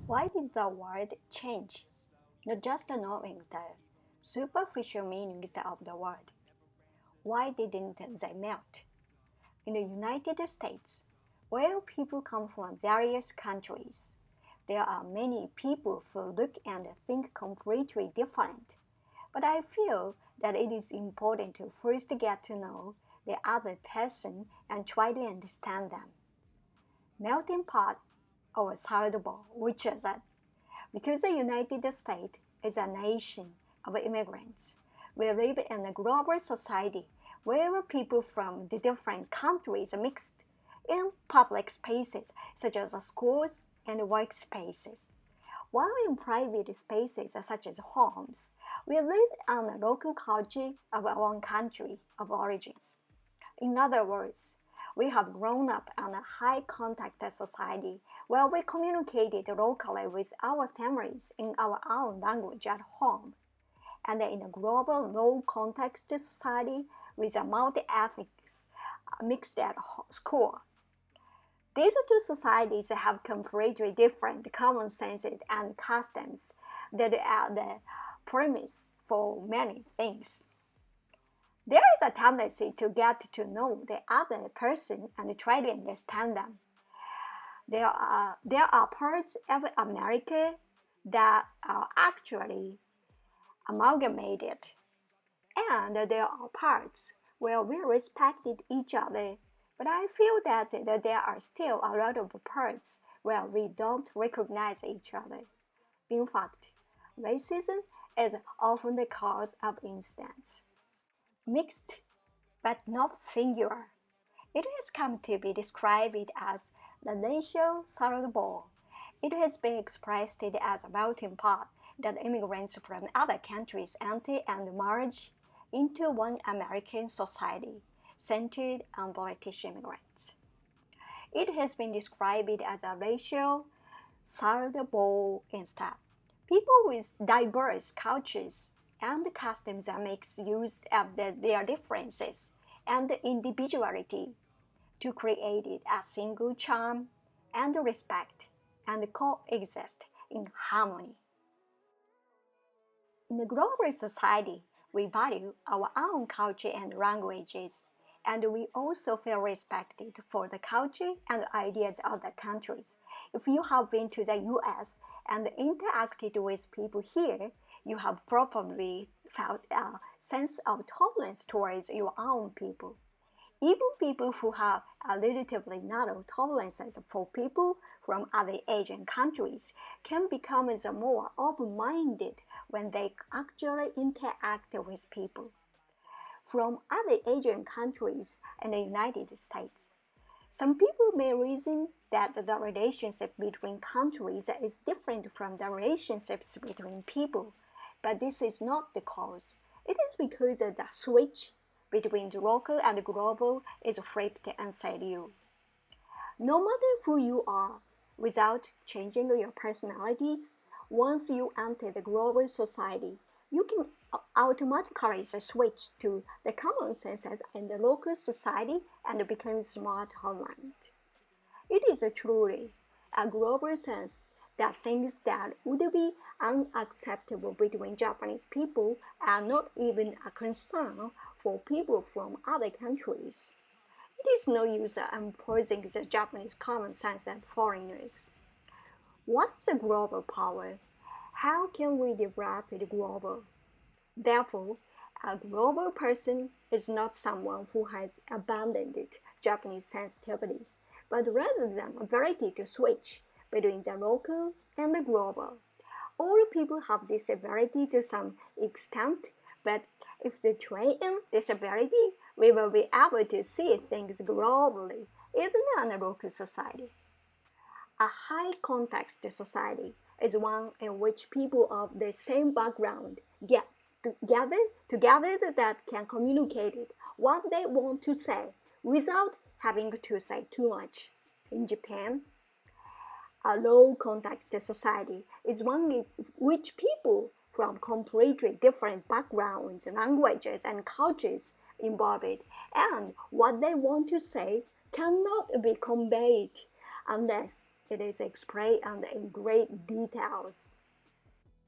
Why did the word change? Not just knowing the superficial meanings of the word. Why didn't they melt? In the United States, where people come from various countries, there are many people who look and think completely different. But I feel that it is important to first get to know the other person and try to understand them. Melting pot or salad bowl, which is it? Because the United States is a nation of immigrants, we live in a global society where people from the different countries are mixed in public spaces such as schools and workspaces. While in private spaces such as homes, we live on the local culture of our own country of origins. In other words, we have grown up in a high contact society where we communicated locally with our families in our own language at home, and in a global low context society with a multi-ethnic mixed at school. These two societies have completely different common senses and customs that are the premise for many things. There is a tendency to get to know the other person and try to understand them. There are parts of America that are actually amalgamated, and there are parts where we respected each other, but I feel that there are still a lot of parts where we don't recognize each other. In fact, racism is often the cause of incidents. Mixed, but not singular. It has come to be described as the racial salad bowl. It has been expressed as a melting pot that immigrants from other countries enter and merge into one American society centered on British immigrants. It has been described as a racial salad bowl instead. People with diverse cultures and customs make use of their differences and individuality to create a single charm and respect and coexist in harmony. In a global society, we value our own culture and languages, and we also feel respected for the culture and ideas of the countries. If you have been to the US and interacted with people here, you have probably felt a sense of tolerance towards your own people. Even people who have a relatively narrow tolerances for people from other Asian countries can become more open-minded when they actually interact with people from other Asian countries and the United States. Some people may reason that the relationship between countries is different from the relationships between people, but this is not the cause. It is because the switch between the local and the global is flipped inside you. No matter who you are, without changing your personalities, once you enter the global society, you can automatically switch to the common sense in the local society and become smart aligned. It is truly a global sense that things that would be unacceptable between Japanese people are not even a concern for people from other countries. It is no use imposing the Japanese common sense on foreigners. What is a global power? How can we develop it global? Therefore, a global person is not someone who has abandoned Japanese sensitivities, but rather than ability to switch between the local and the global. All people have this ability to some extent, but if they train in this ability, we will be able to see things globally, even in a local society. A high context society is one in which people of the same background get together that can communicate what they want to say without having to say too much. In Japan, a low context society is one in which people from completely different backgrounds, languages, and cultures involved, and what they want to say cannot be conveyed unless it is explained in great details.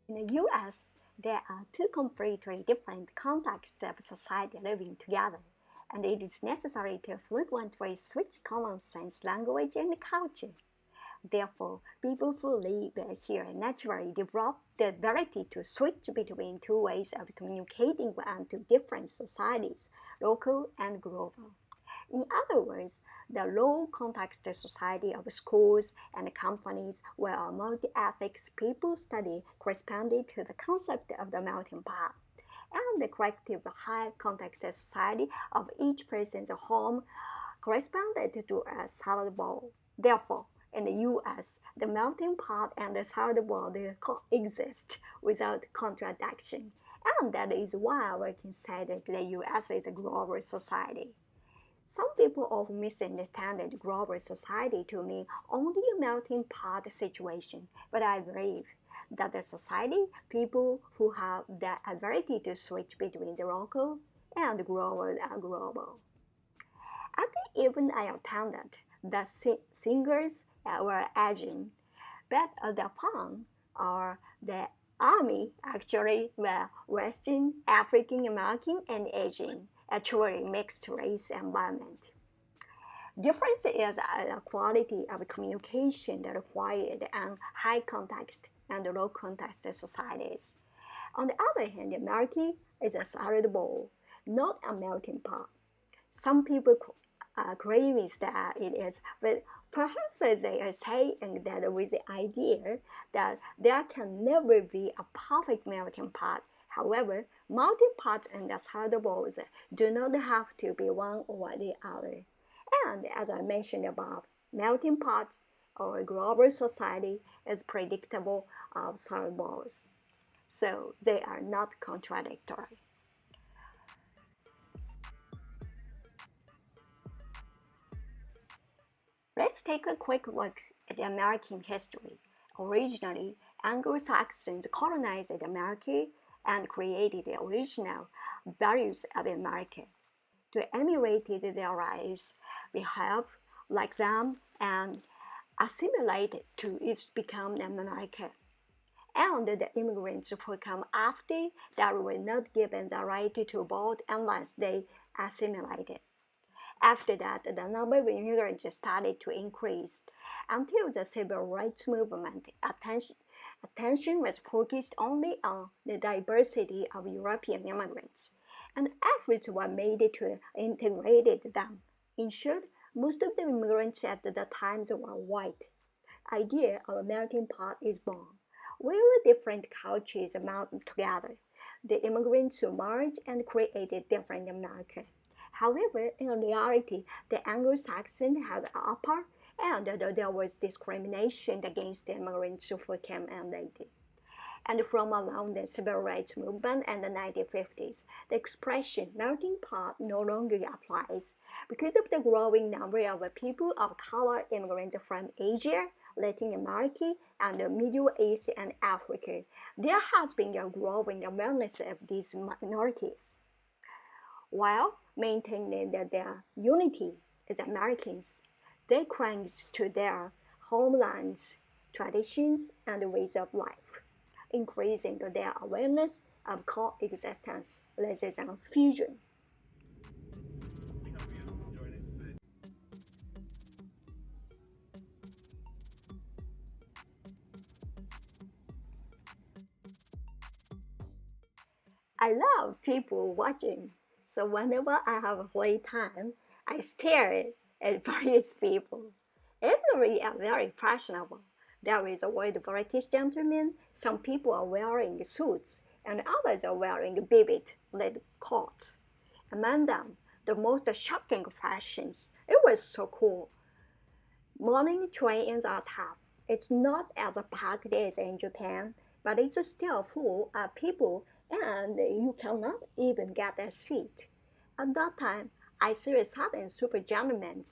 In the US, there are two completely different contexts of society living together, and it is necessary to frequently switch common sense language and culture. Therefore, people who live here naturally develop the ability to switch between two ways of communicating and to different societies, local and global. In other words, the low context society of schools and companies where multi-ethics people study corresponded to the concept of the melting pot, and the collective high context society of each person's home corresponded to a salad bowl. Therefore, in the US, the melting pot and the salad bowl coexist without contradiction, and that is why we can say that the US is a global society. Some people often misunderstand the global society to mean only a melting pot situation, but I believe that the society, people who have the ability to switch between the local and global are global. At the event I attended, the singers were Asian, but the fun or the army actually were Western, African American, and Asian, a truly mixed race environment. Difference is the quality of communication that required in high context and low context societies. On the other hand, America is a salad bowl, not a melting pot. Some people claim that it is, but perhaps they are saying that with the idea that there can never be a perfect melting pot. However, melting pots and salad bowls do not have to be one or the other. And as I mentioned above, melting pots or global society is predictable of salad bowls. So they are not contradictory. Let's take a quick look at American history. Originally, Anglo-Saxons colonized America and created the original values of America. To emulate their lives, behave like them, and assimilate to its become America. And the immigrants who come after that were not given the right to vote unless they assimilated. After that, the number of immigrants started to increase. Until the civil rights movement, attention was focused only on the diversity of European immigrants, and efforts were made to integrate them. In short, most of the immigrants at the time were white. Idea of a melting pot is born. Where different cultures melt together, the immigrants merged and created different America. However, in reality, the Anglo-Saxon had the upper, and there was discrimination against the immigrants who came and later. And from around the civil rights movement in the 1950s, the expression melting pot no longer applies. Because of the growing number of people of color immigrants from Asia, Latin America, and the Middle East and Africa, there has been a growing awareness of these minorities. While maintaining their unity as Americans, they cling to their homelands, traditions, and ways of life, increasing their awareness of coexistence rather than fusion. I love people watching, so whenever I have free time, I stare at various people. Every are very fashionable. There is a white British gentleman, some people are wearing suits, and others are wearing vivid red coats. Among them, the most shocking fashions. It was so cool. Morning trains are tough. It's not as packed as in Japan, but it's still full of people and you cannot even get a seat. At that time, I saw a sudden a super gentleman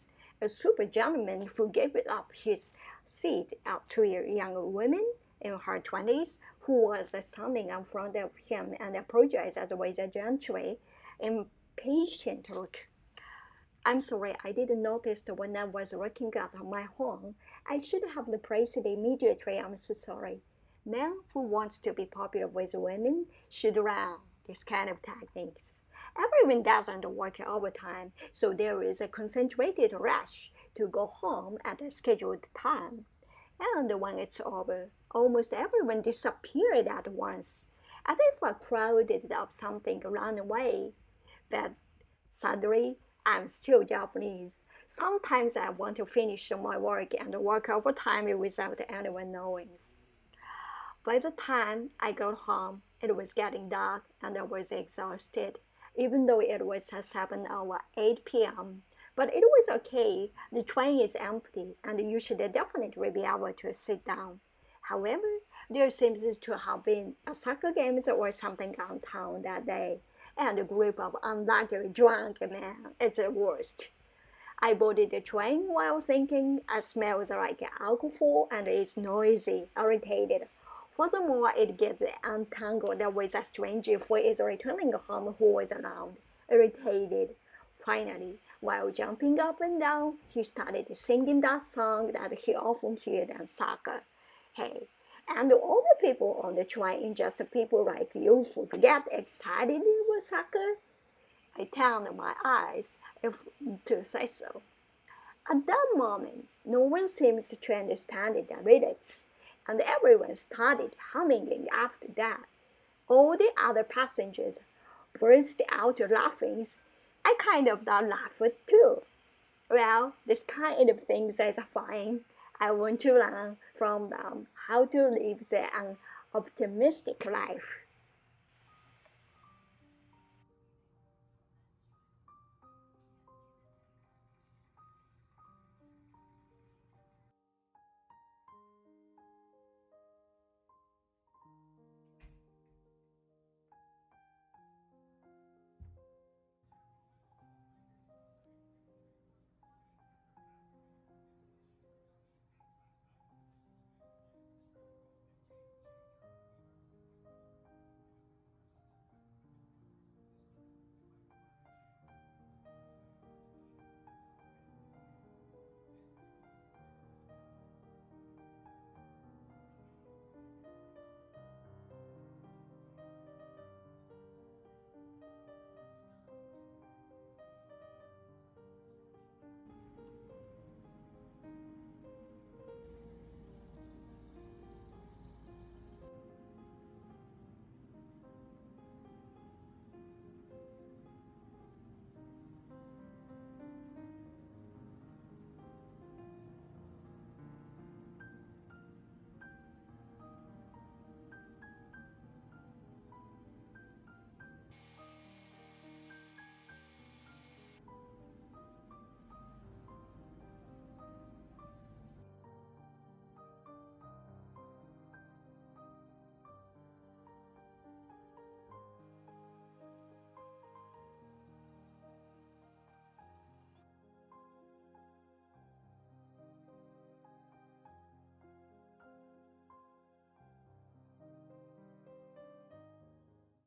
who gave up his seat to a young woman in her 20s who was standing in front of him and apologized with a gently impatient look. I'm sorry, I didn't notice when I was working at my home. I should have placed it immediately. I'm so sorry. Men who wants to be popular with women should learn this kind of techniques. Everyone doesn't work overtime, so there is a concentrated rush to go home at a scheduled time. And when it's over, almost everyone disappeared at once, as if a crowd of something ran away. But sadly, I'm still Japanese. Sometimes I want to finish my work and work overtime without anyone knowing. By the time I got home, it was getting dark and I was exhausted, even though it was 7 or 8 p.m. But it was okay. The train is empty and you should definitely be able to sit down. However, there seems to have been a soccer game or something downtown that day, and a group of unlucky drunk men. It's the worst. I boarded the train while thinking it smells like alcohol and it's noisy, irritated. Furthermore, it gets entangled with a stranger who is returning home who was around, irritated. Finally, while jumping up and down, he started singing that song that he often heard in soccer. Hey, and all the people on the train, just people like you who get excited with soccer. I turned my eyes, if to say so. At that moment, no one seems to understand the lyrics, and everyone started humming after that. All the other passengers burst out laughing. I kind of laughed too. Well, this kind of things is fine. I want to learn from them how to live an optimistic life.